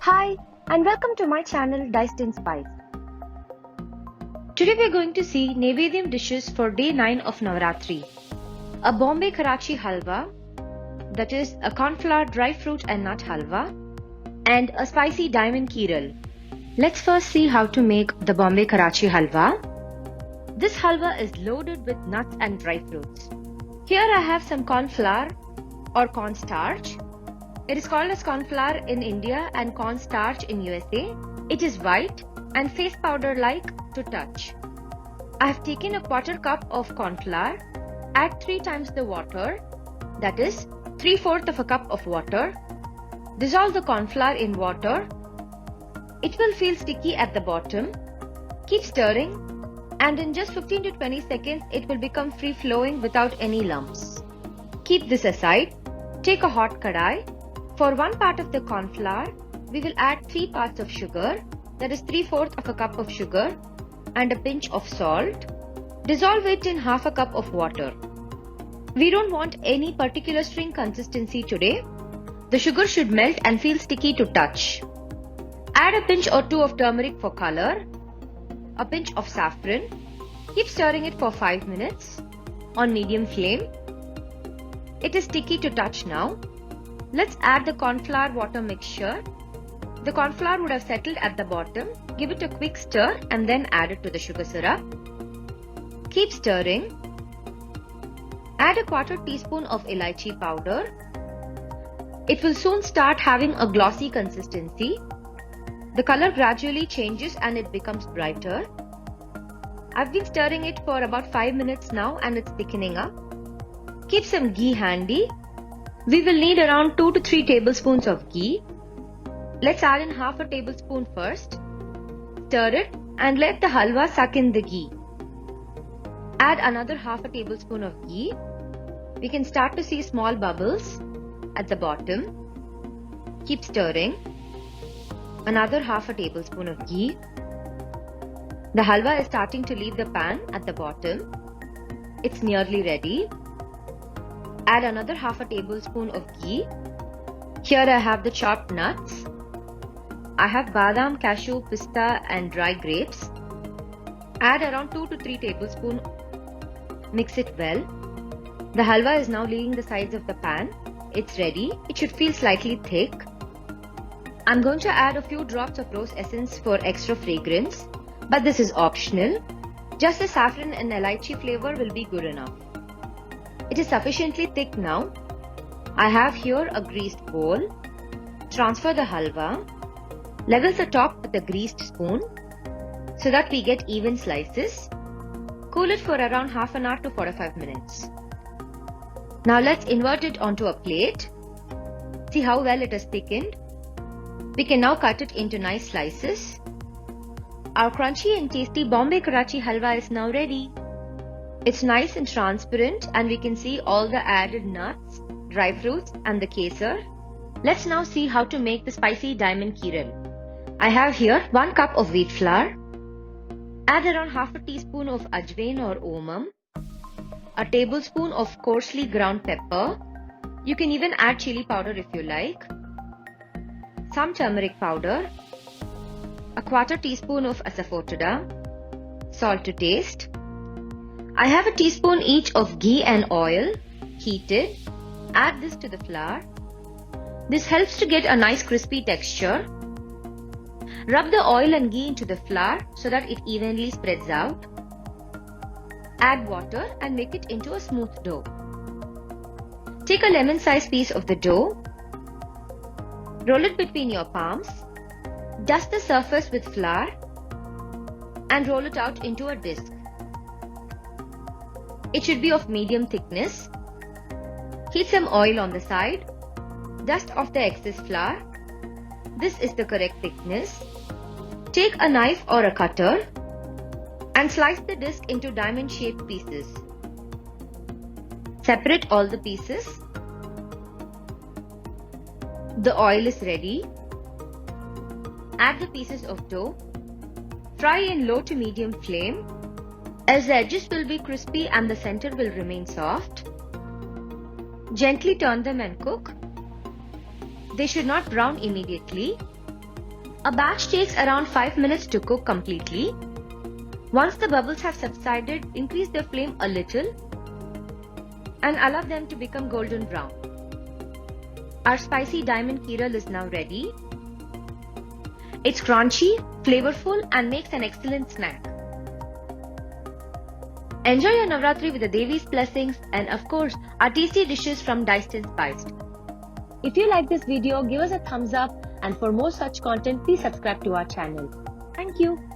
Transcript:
Hi and welcome to my channel Diced in Spice. Today we are going to see Neivedhyam dishes for day 9 of Navarathri. A Bombay Karachi Halwa, that is a cornflour dry fruit and nut halwa, and a spicy diamond Keeral. Let's first see how to make the Bombay Karachi Halwa. This halwa is loaded with nuts and dry fruits. Here I have some cornflour or cornstarch. It is called as cornflour in India and cornstarch in USA. It is white and face powder like to touch. I have taken a quarter cup of cornflour. Add 3 times the water, that is 3/4 of a cup of water. Dissolve the cornflour in water. It will feel sticky at the bottom. Keep stirring and in just 15 to 20 seconds it will become free flowing without any lumps. Keep this aside. Take a hot kadai. For 1 part of the cornflour, we will add 3 parts of sugar, that is 3/4 of a cup of sugar, and a pinch of salt. Dissolve it in half a cup of water. We don't want any particular string consistency today. The sugar should melt and feel sticky to touch. Add a pinch or 2 of turmeric for color, a pinch of saffron. Keep stirring it for 5 minutes on medium flame. It is sticky to touch now. Let's add the cornflour water mixture. The cornflour would have settled at the bottom. Give it a quick stir and then add it to the sugar syrup. Keep stirring. Add a 1/4 teaspoon of elaichi powder. It will soon start having a glossy consistency. The color gradually changes and it becomes brighter. I've been stirring it for about 5 minutes now and it's thickening up. Keep some ghee handy. We will need around 2 to 3 tablespoons of ghee. Let's add in half a tablespoon first. Stir it and let the halwa suck in the ghee. Add another half a tablespoon of ghee. We can start to see small bubbles at the bottom. Keep stirring. Another half a tablespoon of ghee. The halwa is starting to leave the pan at the bottom. It's nearly ready. Add another half a tablespoon of ghee. Here I have the chopped nuts. I have Badam, Cashew, Pista and dry grapes. Add around 2 to 3 tablespoons. Mix it well. The halwa is now leaving the sides of the pan. It's ready. It should feel slightly thick. I'm going to add a few drops of rose essence for extra fragrance, but this is optional. Just the saffron and elaichi flavor will be good enough. It is sufficiently thick now. I have here a greased bowl. Transfer the halwa. Level the top with a greased spoon so that we get even slices. Cool it for around half an hour to 45 minutes. Now let's invert it onto a plate. See how well it has thickened. We can now cut it into nice slices. Our crunchy and tasty Bombay Karachi Halwa is now ready. It's nice and transparent and we can see all the added nuts, dry fruits and the kesar. Let's now see how to make the spicy diamond Keeral. I have here 1 cup of wheat flour. Add around half a teaspoon of Ajwain or Omam, a tablespoon of coarsely ground pepper. You can even add chili powder if you like. Some turmeric powder, a 1/4 teaspoon of Asafoetida, salt to taste. I have a teaspoon each of ghee and oil, heated. Add this to the flour. This helps to get a nice crispy texture. Rub the oil and ghee into the flour so that it evenly spreads out. Add water and make it into a smooth dough. Take a lemon-sized piece of the dough. Roll it between your palms. Dust the surface with flour and roll it out into a disc. It should be of medium thickness. Heat some oil on the side. Dust off the excess flour. This is the correct thickness. Take a knife or a cutter and slice the disc into diamond-shaped pieces. Separate all the pieces. The oil is ready. Add the pieces of dough. Fry in low to medium flame, as the edges will be crispy and the center will remain soft. Gently turn them and cook. They should not brown immediately. A batch takes around 5 minutes to cook completely. Once the bubbles have subsided, increase the flame a little and allow them to become golden brown. Our spicy diamond Keeral is now ready. It's crunchy, flavorful and makes an excellent snack. Enjoy your Navratri with the Devi's blessings and of course our tasty dishes from Diced and Spiced. If you like this video, give us a thumbs up and for more such content, please subscribe to our channel. Thank you.